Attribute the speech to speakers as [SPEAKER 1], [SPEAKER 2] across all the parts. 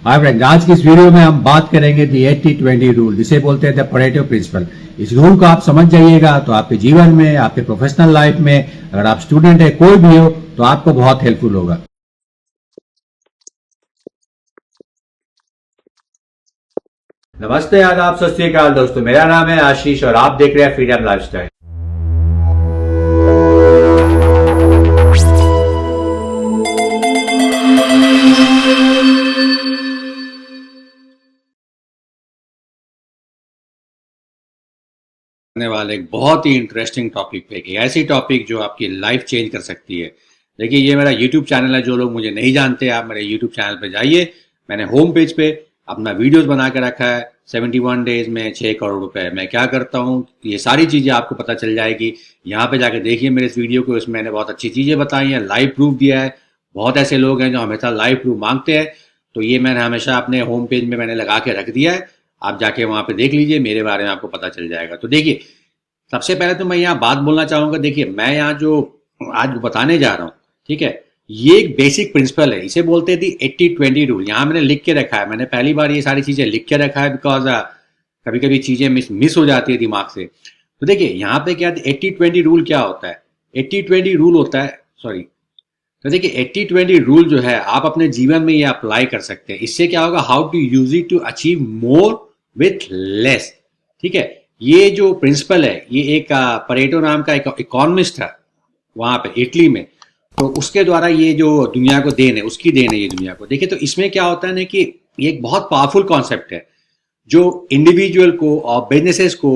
[SPEAKER 1] Hi friends, आज की इस वीडियो में हम बात करेंगे दी 80-20 रूल, जिसे बोलते हैं द परेटो प्रिंसिपल। इस रूल को आप समझ जाइएगा तो आपके जीवन में, आपके प्रोफेशनल लाइफ में, अगर आप स्टूडेंट है कोई भी हो, तो आपको बहुत हेल्पफुल होगा। नमस्ते, आदाब, सत श्री अकाल दोस्तों। मेरा नाम है आशीष और आप देख रहे हैं फ्रीडम लाइफस्टाइल।
[SPEAKER 2] वाले एक बहुत ही इंटरेस्टिंग टॉपिक पे, कि ऐसी टॉपिक जो आपकी लाइफ चेंज कर सकती है। देखिए, ये मेरा यूट्यूब चैनल है। जो लोग मुझे नहीं जानते, आप मेरे यूट्यूब चैनल पे जाइए। मैंने होम पेज पे अपना वीडियोस बना के रखा है। 71 डेज में 6 करोड़ रुपए मैं क्या करता हूँ, ये सारी चीज़ें आपको पता चल जाएगी। यहाँ पे जाके देखिए मेरे इस वीडियो को, इसमें मैंने बहुत अच्छी चीज़ें बताई हैं, लाइव प्रूफ दिया है। बहुत ऐसे लोग हैं जो हमेशा लाइव प्रूफ मांगते हैं, तो ये मैंने हमेशा अपने होम पेज में मैंने लगा के रख दिया है। आप जाके वहाँ पे देख लीजिए, मेरे बारे में आपको पता चल जाएगा। तो देखिए, सबसे पहले तो मैं यहाँ बात बोलना चाहूंगा। देखिए, मैं यहाँ जो आज बताने जा रहा हूँ, ठीक है, ये एक बेसिक प्रिंसिपल है। इसे बोलते थे 80-20 रूल। यहाँ मैंने लिख के रखा है। मैंने पहली बार ये सारी चीजें लिख के रखा है, बिकॉज कभी कभी चीजें मिस हो जाती है दिमाग से। तो देखिए, यहाँ पे क्या 80-20 रूल क्या होता है। 80-20 रूल होता है, सॉरी, तो देखिए 80-20 रूल जो है आप अपने जीवन में ये अप्लाई कर सकते हैं। इससे क्या होगा, how to use it to achieve more with less. ठीक है, ये जो प्रिंसिपल है, ये एक परेटो नाम का एक इकोनॉमिस्ट था वहां पे इटली में। तो उसके द्वारा ये जो दुनिया को देन है, उसकी देन है ये दुनिया को। देखिए, तो इसमें क्या होता है ना कि ये एक बहुत पावरफुल कॉन्सेप्ट है जो इंडिविजुअल को और बिजनेसेस को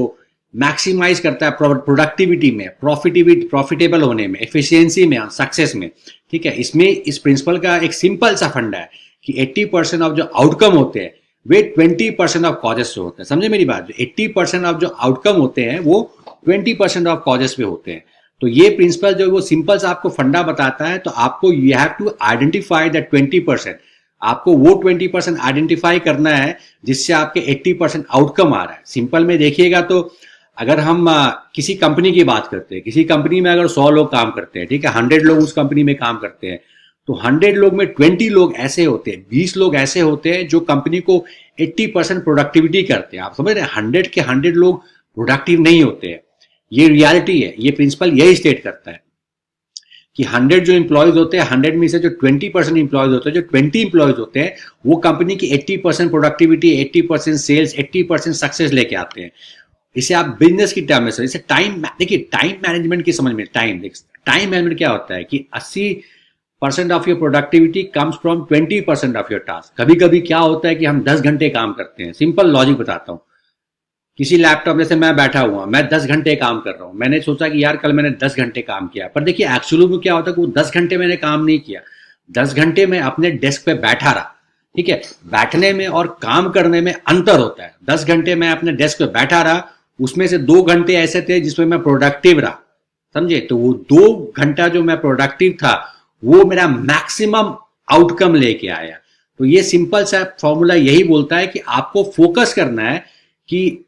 [SPEAKER 2] मैक्सिमाइज करता है प्रोडक्टिविटी में, प्रॉफिटेबल होने में, एफिशिएंसी में, सक्सेस में। ठीक है, इसमें इस प्रिंसिपल का एक सिंपल सा फंडा है कि 80% ऑफ जो आउटकम होते हैं वे 20% ऑफ कॉजेस से होते हैं। समझे मेरी बात? जो 80% ऑफ जो आउटकम होते हैं वो 20% ऑफ कॉजेस पे होते हैं। तो ये प्रिंसिपल जो वो सिंपल सा आपको फंडा बताता है, तो आपको you have to identify that 20%। आपको वो 20% आइडेंटिफाई करना है जिससे आपके 80% आउटकम आ रहा है। सिंपल में देखिएगा तो अगर हम किसी कंपनी की बात करते हैं, किसी कंपनी में अगर 100 लोग काम करते हैं, ठीक है, 100 लोग उस कंपनी में काम करते हैं, तो 100 लोग में 20 लोग ऐसे होते हैं, 20 लोग ऐसे होते हैं जो कंपनी को 80% प्रोडक्टिविटी करते हैं। आप समझ रहे हैं, 100 के 100 लोग प्रोडक्टिव नहीं होते हैं। ये रियलिटी है। ये प्रिंसिपल यही स्टेट करता है कि 100 जो इंप्लॉयज होते हैं, 100 में से जो 20% इंप्लॉयज होते हैं, जो 20 इंप्लॉयज होते हैं, वो कंपनी की 80% प्रोडक्टिविटी, 80% सेल्स, 80% सक्सेस लेके आते हैं। इसे आप बिजनेस की टर्म में इसे टाइम, देखिए टाइम मैनेजमेंट की समझ में, टाइम मैनेजमेंट क्या होता है कि 80% of your productivity comes from 20% of your task. कभी कभी क्या होता है कि हम 10 घंटे काम करते हैं। सिंपल लॉजिक बताता हूं। किसी लैपटॉप, जैसे मैं बैठा हुआ, मैं 10 घंटे काम कर रहा हूं। मैंने सोचा कि यार कल मैंने 10 घंटे काम किया, पर देखिए एक्चुअली में क्या होता है कि वो 10 घंटे मैंने काम नहीं किया। 10 घंटे में अपने डेस्क पे बैठा रहा। ठीक है, बैठने में और काम करने में अंतर होता है। 10 घंटे में अपने डेस्क पे बैठा रहा, उसमें से 2 घंटे ऐसे थे जिसमें मैं प्रोडक्टिव रहा। समझे? तो वो 2 घंटा जो मैं प्रोडक्टिव था, वो मेरा मैक्सिमम आउटकम लेके आया। तो ये सिंपल सा फॉर्मूला यही बोलता है कि आपको फोकस करना है कि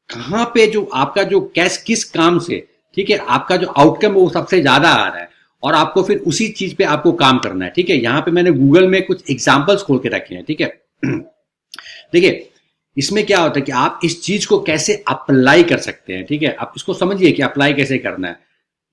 [SPEAKER 2] कहां पे जो आपका जो किस काम से, ठीक है, आपका जो आउटकम वो सबसे ज्यादा आ रहा है, और आपको फिर उसी चीज पे आपको काम करना है। ठीक है, यहां पे मैंने गूगल में कुछ एग्जांपल्स खोल के रखे हैं। ठीक है, देखिए इसमें क्या होता है कि आप इस चीज को कैसे अप्लाई कर सकते हैं। ठीक है, आप इसको समझिए कि अप्लाई कैसे करना है।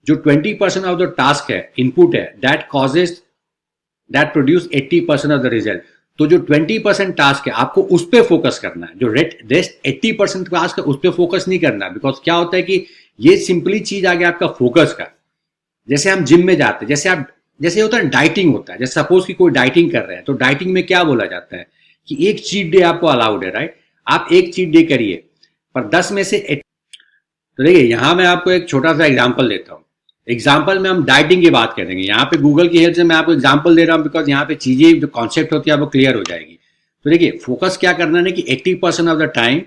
[SPEAKER 2] जो 20% ऑफ द टास्क है, इनपुट है, that produce 80% of the result. तो जो 20% टास्क है आपको उस पर फोकस करना है। जो रेस्ट 80% टास्क है उस पर फोकस नहीं करना, बिकॉज क्या होता है कि ये सिंपली चीज आ गया आपका फोकस का। जैसे हम जिम में जाते हैं, जैसे होता है डाइटिंग होता है। जैसे सपोज कि कोई डाइटिंग कर रहे हैं, तो डाइटिंग में क्या बोला जाता है कि एक चीट डे आपको अलाउड है, राइट? आप एक चीट डे करिए, पर 10 में से तो देखिए यहां मैं आपको एक छोटा सा एग्जांपल देता हूं। एग्जांपल में हम डाइटिंग की बात करेंगे। यहाँ पे गूगल की हेल्प से मैं आपको एग्जांपल दे रहा हूं, बिकॉज यहाँ पे चीजें जो कॉन्सेप्ट होती है वो क्लियर हो जाएगी। तो देखिए, फोकस क्या करना है कि 80% ऑफ द टाइम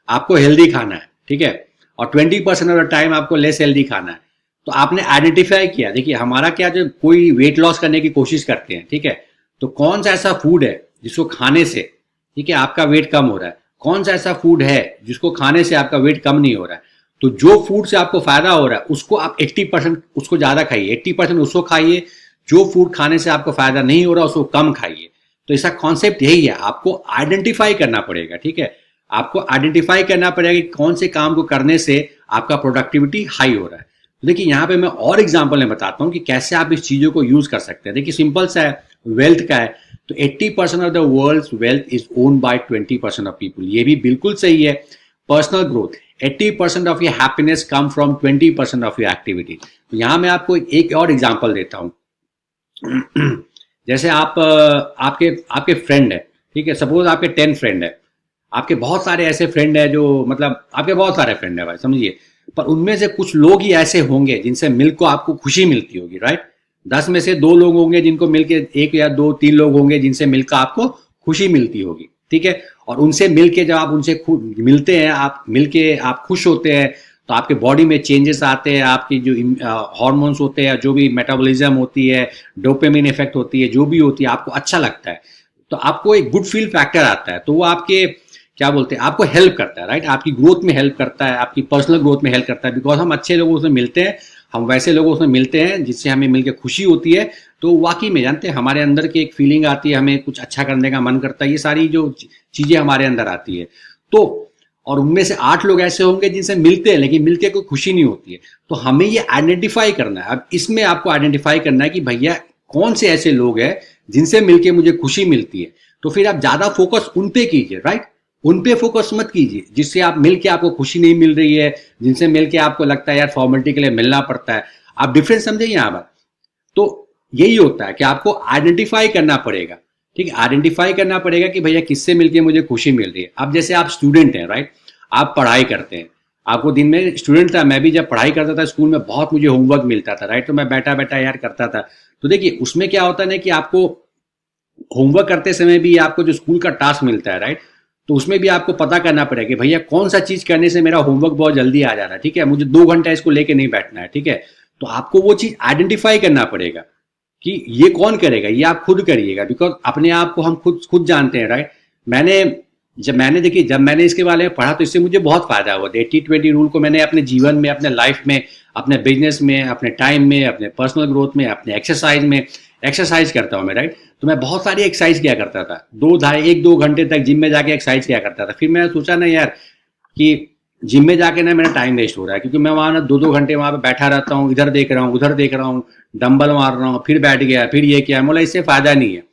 [SPEAKER 2] आपको हेल्दी खाना है, ठीक है, और 20% ऑफ द टाइम आपको लेस हेल्दी खाना है। तो आपने आइडेंटिफाई किया। देखिए हमारा क्या, जो कोई वेट लॉस करने की कोशिश करते हैं, ठीक है, तो कौन सा ऐसा फूड है जिसको खाने से, ठीक है, आपका वेट कम हो रहा है, कौन सा ऐसा फूड है जिसको खाने से आपका वेट कम नहीं हो रहा है। तो जो फूड से आपको फायदा हो रहा है उसको आप 80% उसको ज्यादा खाइए, 80% उसको खाइए। जो फूड खाने से आपको फायदा नहीं हो रहा उसको कम खाइए। तो इसका कॉन्सेप्ट यही है, आपको आइडेंटिफाई करना पड़ेगा, ठीक है, आपको आइडेंटिफाई करना पड़ेगा कि कौन से काम को करने से आपका प्रोडक्टिविटी हाई हो रहा है। तो देखिए यहाँ पे मैं और एग्जांपल में बताता हूँ कि कैसे आप इस चीजों को यूज कर सकते हैं। देखिए सिंपल सा है, वेल्थ का है, तो 80% of the world's wealth is owned by 20% of people, ये भी बिल्कुल सही है। Personal growth, 80% of your happiness come from 20% of your activity. तो यहाँ मैं आपको एक और एग्जांपल देता हूँ। जैसे आप आपके फ्रेंड है, ठीक है, सपोज आपके 10 फ्रेंड है, आपके बहुत सारे ऐसे फ्रेंड है जो मतलब आपके बहुत सारे फ्रेंड है भाई, समझिए, पर उनमें से कुछ लोग ही ऐसे होंगे जिनसे मिलकर आपको खुशी मिलती होगी, राइट। 10 में से 2 लोग होंगे जिनको मिलके, 1 या 2 3 लोग होंगे जिनसे मिलकर आपको खुशी मिलती होगी, ठीक है। और उनसे मिलके जब आप उनसे मिलते हैं, आप मिलके आप खुश होते हैं, तो आपके बॉडी में चेंजेस आते हैं, आपकी जो हार्मोन्स होते हैं, जो भी मेटाबॉलिज्म होती है, डोपामिन इफेक्ट होती है, जो भी होती है, आपको अच्छा लगता है, तो आपको एक गुड फील फैक्टर आता है, तो वो आपके क्या बोलते हैं, आपको हेल्प करता है, राइट, आपकी ग्रोथ में हेल्प करता है, आपकी पर्सनल ग्रोथ में हेल्प करता है, बिकॉज हम अच्छे लोगों से मिलते हैं, हम वैसे लोगों से मिलते हैं जिससे हमें मिलकर खुशी होती है, तो वाकई में जानते हैं हमारे अंदर की एक फीलिंग आती है, हमें कुछ अच्छा करने का मन करता है, ये सारी जो चीजें हमारे अंदर आती है। तो और उनमें से 8 लोग ऐसे होंगे जिनसे मिलते हैं लेकिन मिलके कोई खुशी नहीं होती है, तो हमें ये आइडेंटिफाई करना है। अब इसमें आपको आइडेंटिफाई करना है कि भैया कौन से ऐसे लोग हैं जिनसे मिलके मुझे खुशी मिलती है, तो फिर आप ज्यादा फोकस उन पे कीजिए, राइट, उन पे फोकस मत कीजिए जिससे आप मिलके आपको खुशी नहीं मिल रही है, जिनसे मिलके आपको लगता है यार फॉर्मेलिटी के लिए मिलना पड़ता है। आप डिफरेंस समझे यहाँ पर। तो यही होता है कि आपको आइडेंटिफाई करना पड़ेगा, ठीक है, आइडेंटिफाई करना पड़ेगा कि भैया किससे मिलके मुझे खुशी मिल रही है। अब जैसे आप स्टूडेंट हैं, राइट, आप पढ़ाई करते हैं, आपको दिन में, स्टूडेंट था मैं भी, जब पढ़ाई करता था स्कूल में बहुत मुझे होमवर्क मिलता था, राइट, तो मैं बैठा बैठा यार करता था। तो देखिए उसमें क्या होता है ना कि आपको होमवर्क करते समय भी आपको जो स्कूल का टास्क मिलता है, राइट, तो उसमें भी आपको पता करना पड़ेगा कि भैया कौन सा चीज करने से मेरा होमवर्क बहुत जल्दी आ जा रहा है, ठीक है, मुझे 2 घंटा इसको लेके नहीं बैठना है, ठीक है। तो आपको वो चीज आइडेंटिफाई करना पड़ेगा कि ये कौन करेगा, ये आप खुद करिएगा, बिकॉज अपने आप को हम खुद जानते हैं, राइट। जब मैंने इसके बारे में पढ़ा तो इससे मुझे बहुत फायदा हुआ। 80-20 रूल को मैंने अपने जीवन में, अपने लाइफ में, अपने बिजनेस में, अपने टाइम में, अपने पर्सनल ग्रोथ में, अपने एक्सरसाइज में, एक्सरसाइज करता हूँ मैं, राइट, तो मैं बहुत सारी एक्सरसाइज किया करता था, 1-2 घंटे तक जिम में जाके एक्सरसाइज किया करता था। फिर मैं सोचा ना यार कि जिम में जाके ना मेरा टाइम वेस्ट हो रहा है, क्योंकि मैं वहां ना 2-2 घंटे वहां पे बैठा रहता हूँ, इधर देख रहा हूँ, उधर देख रहा हूँ, डंबल मार रहा हूँ, फिर बैठ गया, फिर ये किया, बोला इससे फायदा नहीं है।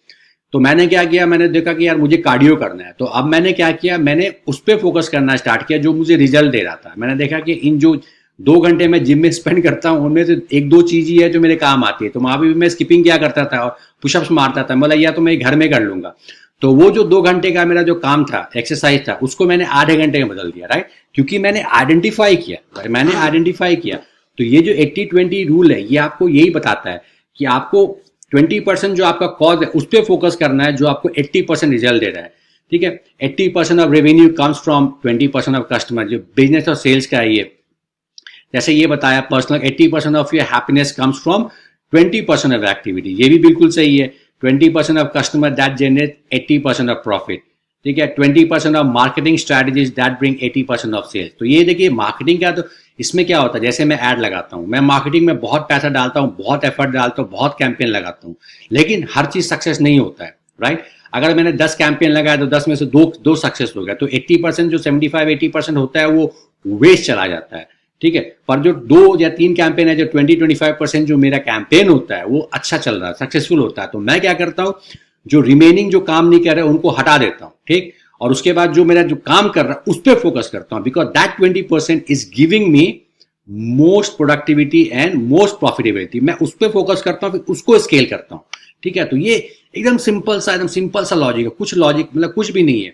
[SPEAKER 2] तो मैंने क्या किया, मैंने देखा कि यार मुझे कार्डियो करना है, तो अब मैंने क्या किया, मैंने उस पर फोकस करना स्टार्ट किया जो मुझे रिजल्ट दे रहा था। मैंने देखा कि इन जो 2 घंटे मैं जिम में स्पेंड करता हूँ उनमें से 1-2 चीज ही है जो मेरे काम आती है, तो वहां भी मैं स्किपिंग किया करता था और पुशअप्स मारता था, मतलब या तो मैं घर में कर लूंगा। तो वो जो 2 घंटे का मेरा जो काम था, एक्सरसाइज था, उसको मैंने आधे घंटे में बदल दिया, राइट, क्योंकि मैंने आइडेंटिफाई किया। तो ये जो 80-20 रूल है ये आपको यही बताता है कि आपको 20% जो आपका कॉज है उस पर फोकस करना है जो आपको 80% रिजल्ट दे रहा है, ठीक है। 80% of revenue comes from 20% of customer, जो बिजनेस और सेल्स का है ये। जैसे ये बताया personal 80% of your happiness comes from 20% of activity, ये भी बिल्कुल सही है। 20% of customer that generate 80% of profit, ठीक है। 20% of marketing strategies that bring 80% of sales. तो ये देखिए मार्केटिंग का, तो इसमें क्या होता है, जैसे मैं ऐड लगाता हूँ, मैं मार्केटिंग में बहुत पैसा डालता हूँ, बहुत एफर्ट डालता हूँ, बहुत कैंपेन लगाता हूँ, लेकिन हर चीज सक्सेस नहीं होता है, राइट। अगर मैंने 10 कैंपेन लगाया तो 10 में से दो सक्सेस हो गया, तो 80% जो 75-80% होता है वो वेस्ट चला जाता है, ठीक है। पर जो 2 या 3 कैंपेन है, जो 20-25% जो मेरा कैंपेन होता है वो अच्छा चल रहा है, सक्सेसफुल होता है, तो मैं क्या करता हूँ, जो रिमेनिंग जो काम नहीं कर रहे उनको हटा देता हूँ, ठीक। और उसके बाद जो मेरा जो काम कर रहा है उस पर फोकस करता हूँ, because that 20% is giving me most productivity and most profitability. मैं उस पर फोकस करता हूँ, फिर उसको स्केल करता हूँ, ठीक है। तो ये एकदम सिंपल सा लॉजिक है, कुछ लॉजिक मतलब कुछ भी नहीं है,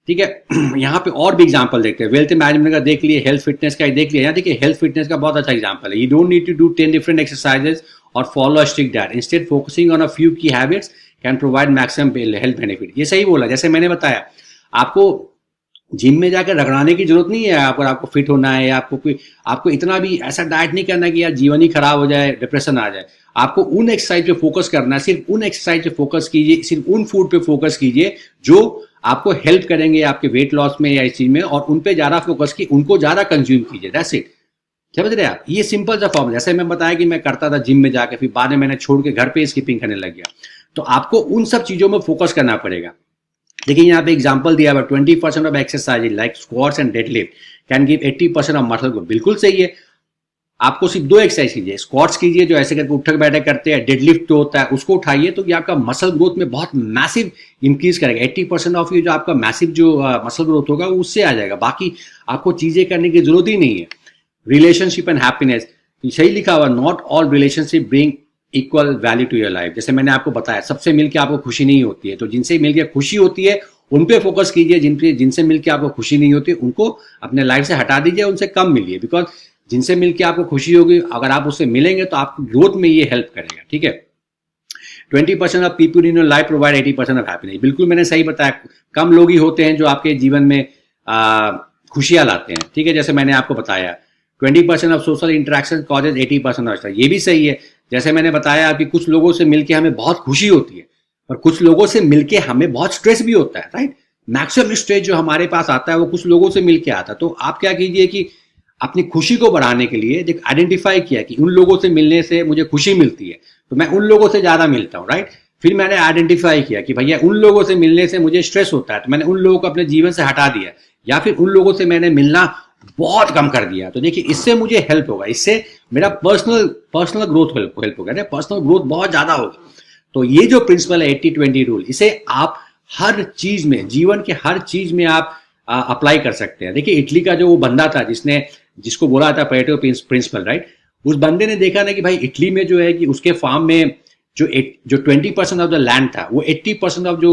[SPEAKER 2] ठीक है। यहाँ पे और भी एग्जांपल देखते हैं, वेल्थ मैनेजमेंट का देख लिए, हेल्थ फिटनेस का देख लिया। यहाँ देखिए हेल्थ फिटनेस का बहुत अच्छा एग्जांपल है। You don't need to do 10 different exercises और follow a strict diet, instead focusing on a few key habits can provide maximum health benefit. ये सही बोला, जैसे मैंने बताया, आपको जिम में जाकर रगड़ाने की जरूरत नहीं है। अगर आपको फिट होना है, आपको इतना भी ऐसा डाइट नहीं करना कि यार जीवन ही खराब हो जाए, डिप्रेशन आ जाए। आपको उन एक्सरसाइज पे फोकस करना है, सिर्फ उन एक्सरसाइज पे फोकस कीजिए, सिर्फ उन फूड पे फोकस कीजिए जो आपको हेल्प करेंगे आपके वेट लॉस में या इस चीज में, और उन पे ज्यादा फोकस की, उनको ज्यादा कंज्यूम कीजिए, दैट्स इट। समझ रहे हैं आप? ये सिंपल सा फॉर्मूला, जैसे मैं बताया कि मैं करता था जिम में जाके, फिर बाद में मैंने छोड़ के घर पे स्किपिंग करने लग गया। तो आपको उन सब चीजों में फोकस करना पड़ेगा। देखिए यहाँ पे एग्जांपल दिया हुआ 20% of exercise like squats and deadlift can give 80% of muscle growth. बिल्कुल सही है। आपको सिर्फ 2 एक्सरसाइज कीजिए, स्क्वाट्स कीजिए जो ऐसे करके उठक बैठक करते हैं, डेडलिफ्ट जो होता है उसको उठाइए, तो ये आपका मसल ग्रोथ में बहुत मैसिव इंक्रीज करेगा। 80% ऑफ ये जो आपका मैसिव जो मसल ग्रोथ होगा वो उससे आ जाएगा। बाकी आपको चीजें करने की जरूरत ही नहीं है। रिलेशनशिप एंड हैप्पीनेस, सही लिखा हुआ, not all relationship bring equal value to your life. जैसे मैंने आपको बताया सबसे मिलकर आपको खुशी नहीं होती है, तो जिनसे मिलकर खुशी होती है उन पे फोकस कीजिए, जिनसे मिलकर आपको खुशी नहीं होती उनको अपने लाइफ से हटा दीजिए, उनसे कम मिलिए। बिकॉज जिनसे मिलकर आपको खुशी होगी, अगर आप उससे मिलेंगे तो आपको ग्रोथ में ये हेल्प करेगा। ठीक है। 20% of people in your life provide 80% of happiness. बिल्कुल मैंने सही बताया, कम लोग ही होते हैं जो आपके जीवन में खुशियां लाते हैं। ठीक है। जैसे मैंने आपको बताया 20% of social interaction causes 80% of stress. ये भी सही है। जैसे मैंने बताया कि कुछ लोगों से मिलकर हमें बहुत खुशी होती है और कुछ लोगों से मिलकर हमें बहुत स्ट्रेस भी होता है, राइट। मैक्सिमम स्ट्रेस जो हमारे पास आता है वो कुछ लोगों से मिलकर आता है। तो आप क्या कीजिए कि अपनी खुशी को बढ़ाने के लिए देख आइडेंटिफाई किया कि उन लोगों से मिलने से मुझे खुशी मिलती है, तो मैं उन लोगों से ज्यादा मिलता हूँ, राइट। फिर मैंने आइडेंटिफाई किया कि भैया उन लोगों से मिलने से मुझे स्ट्रेस होता है, तो मैंने उन लोगों को अपने जीवन से हटा दिया, या फिर उन लोगों से मैंने मिलना बहुत कम कर दिया। तो देखिए इससे मुझे हेल्प होगा, इससे मेरा पर्सनल ग्रोथ हेल्प होगा, पर्सनल ग्रोथ बहुत ज्यादा होगा। तो ये जो प्रिंसिपल है 80-20 रूल, इसे आप हर चीज में, जीवन के हर चीज में आप अप्लाई कर सकते हैं। देखिए इटली का जो वो बंदा था जिसको बोला था परेटो प्रिंसिपल, राइट। उस बंदे ने देखा ना कि भाई इटली में जो है कि उसके फार्म में जो 20% ऑफ द लैंड था वो 80% ऑफ जो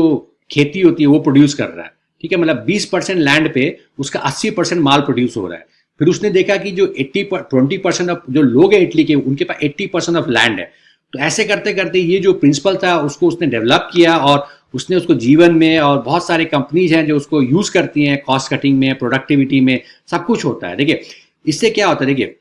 [SPEAKER 2] खेती होती है वो प्रोड्यूस कर रहा है। ठीक है। मतलब 20% लैंड पे उसका 80% माल प्रोड्यूस हो रहा है। फिर उसने देखा कि जो 20% ऑफ जो लोग हैं इटली के, उनके पास 80% ऑफ लैंड है। तो ऐसे करते करते ये जो प्रिंसिपल था उसको उसने डेवलप किया और उसने उसको जीवन में, और बहुत सारे कंपनीज हैं जो उसको यूज करती हैं, कॉस्ट कटिंग में, प्रोडक्टिविटी में, सब कुछ होता है। देखिए इससे क्या होता है, देखिए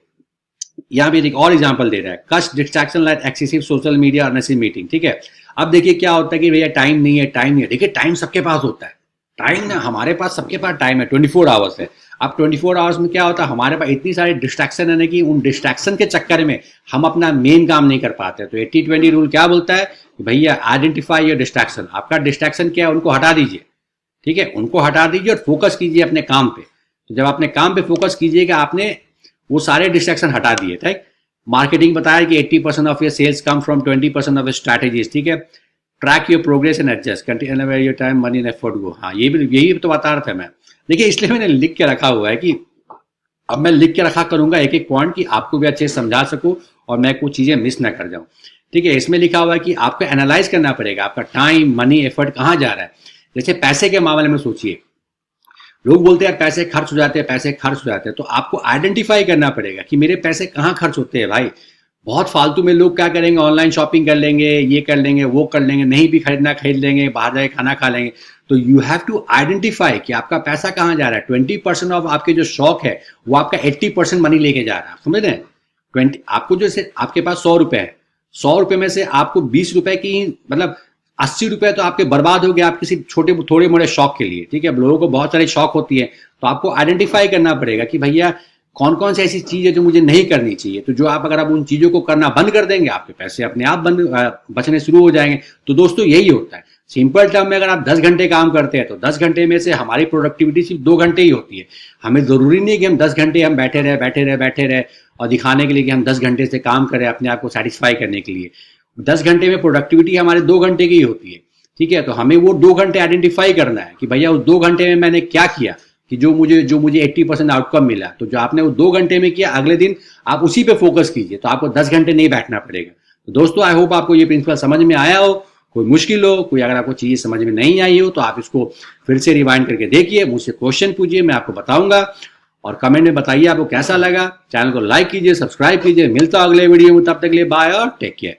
[SPEAKER 2] यहाँ पे एक और एग्जांपल दे रहा है, कस्ट distraction like excessive social media unnecessary meeting. ठीक है। अब देखिए क्या होता है कि भैया टाइम नहीं है। देखिए टाइम सबके पास होता है, टाइम ना हमारे पास, सबके पास टाइम है, 24 आवर्स है। अब 24 आवर्स में क्या होता है, हमारे पास इतनी सारी डिस्ट्रैक्शन है ना कि उन डिस्ट्रैक्शन के चक्कर में हम अपना मेन काम नहीं कर पाते। तो 80-20 रूल क्या बोलता है कि भैया आइडेंटिफाई योर डिस्ट्रैक्शन। आपका डिस्ट्रैक्शन क्या है, उनको हटा दीजिए। ठीक है। उनको हटा दीजिए और फोकस कीजिए अपने काम पे। तो जब अपने काम पे फोकस कीजिएगा, आपने वो सारे डिस्ट्रैक्शन हटा दिए। ठीक। मार्केटिंग बताया कि 80% of your sales come from 20% of strategies. ठीक है। Track your progress and adjust, continue where your time money and effort go. हाँ यही तो बता रहा था मैं। देखिए इसलिए मैंने लिख के रखा हुआ है कि अब मैं लिख के रखा करूंगा एक एक पॉइंट, कि आपको भी अच्छे से समझा सकूं और मैं कुछ चीजें मिस ना कर जाऊं। ठीक है। इसमें लिखा हुआ है कि आपको एनालाइज करना पड़ेगा आपका टाइम, मनी, एफर्ट कहाँ जा रहा है। जैसे पैसे के मामले में सोचिए, लोग बोलते हैं पैसे खर्च हो जाते हैं, तो आपको आइडेंटिफाई करना पड़ेगा कि मेरे पैसे कहाँ खर्च होते हैं। भाई बहुत फालतू में लोग क्या करेंगे, ऑनलाइन शॉपिंग कर लेंगे, ये कर लेंगे, वो कर लेंगे, नहीं भी खरीदना खरीद लेंगे, बाहर जाके खाना खा लेंगे। तो यू हैव टू आइडेंटिफाई कि आपका पैसा कहाँ जा रहा है। 20% ऑफ आपके जो शौक है वो आपका 80% मनी लेके जा रहा है, समझ रहे हैं। 20 आपको जैसे आपके पास 100 रुपए है, 100 रुपए में से आपको 20 रुपए की, मतलब 80 रुपए तो आपके बर्बाद हो गए आप किसी थोड़े मोड़े शौक के लिए। ठीक है। लोगों को बहुत सारी शौक होती है, तो आपको आइडेंटिफाई करना पड़ेगा कि भैया कौन कौन सी ऐसी चीज है जो मुझे नहीं करनी चाहिए। तो जो आप अगर आप उन चीजों को करना बंद कर देंगे, आपके पैसे अपने आप बचने शुरू हो जाएंगे। तो दोस्तों यही होता है। सिंपल टर्म में अगर आप 10 घंटे काम करते हैं तो 10 घंटे में से हमारी प्रोडक्टिविटी सिर्फ 2 घंटे ही होती है। हमें जरूरी नहीं कि हम 10 घंटे हम बैठे रहे और दिखाने के लिए कि हम 10 घंटे से काम करें अपने आप को सेटिस्फाई करने के लिए। 10 घंटे में प्रोडक्टिविटी हमारे 2 घंटे की ही होती है। ठीक है। तो हमें वो 2 घंटे आइडेंटिफाई करना है कि भैया उस 2 घंटे में मैंने क्या किया कि जो मुझे 80% आउटकम मिला। तो जो आपने वो 2 घंटे में किया, अगले दिन आप उसी पे फोकस कीजिए, तो आपको 10 घंटे नहीं बैठना पड़ेगा। तो दोस्तों आई होप आपको ये प्रिंसिपल समझ में आया हो। कोई मुश्किल हो, कोई अगर आपको चीजें समझ में नहीं आई हो तो आप इसको फिर से रिवाइंड करके देखिए, मुझसे क्वेश्चन पूछिए, मैं आपको बताऊंगा। और कमेंट में बताइए आपको कैसा लगा। चैनल को लाइक कीजिए, सब्सक्राइब कीजिए। मिलता हूं अगले वीडियो में, तब तक के लिए बाय और टेक केयर।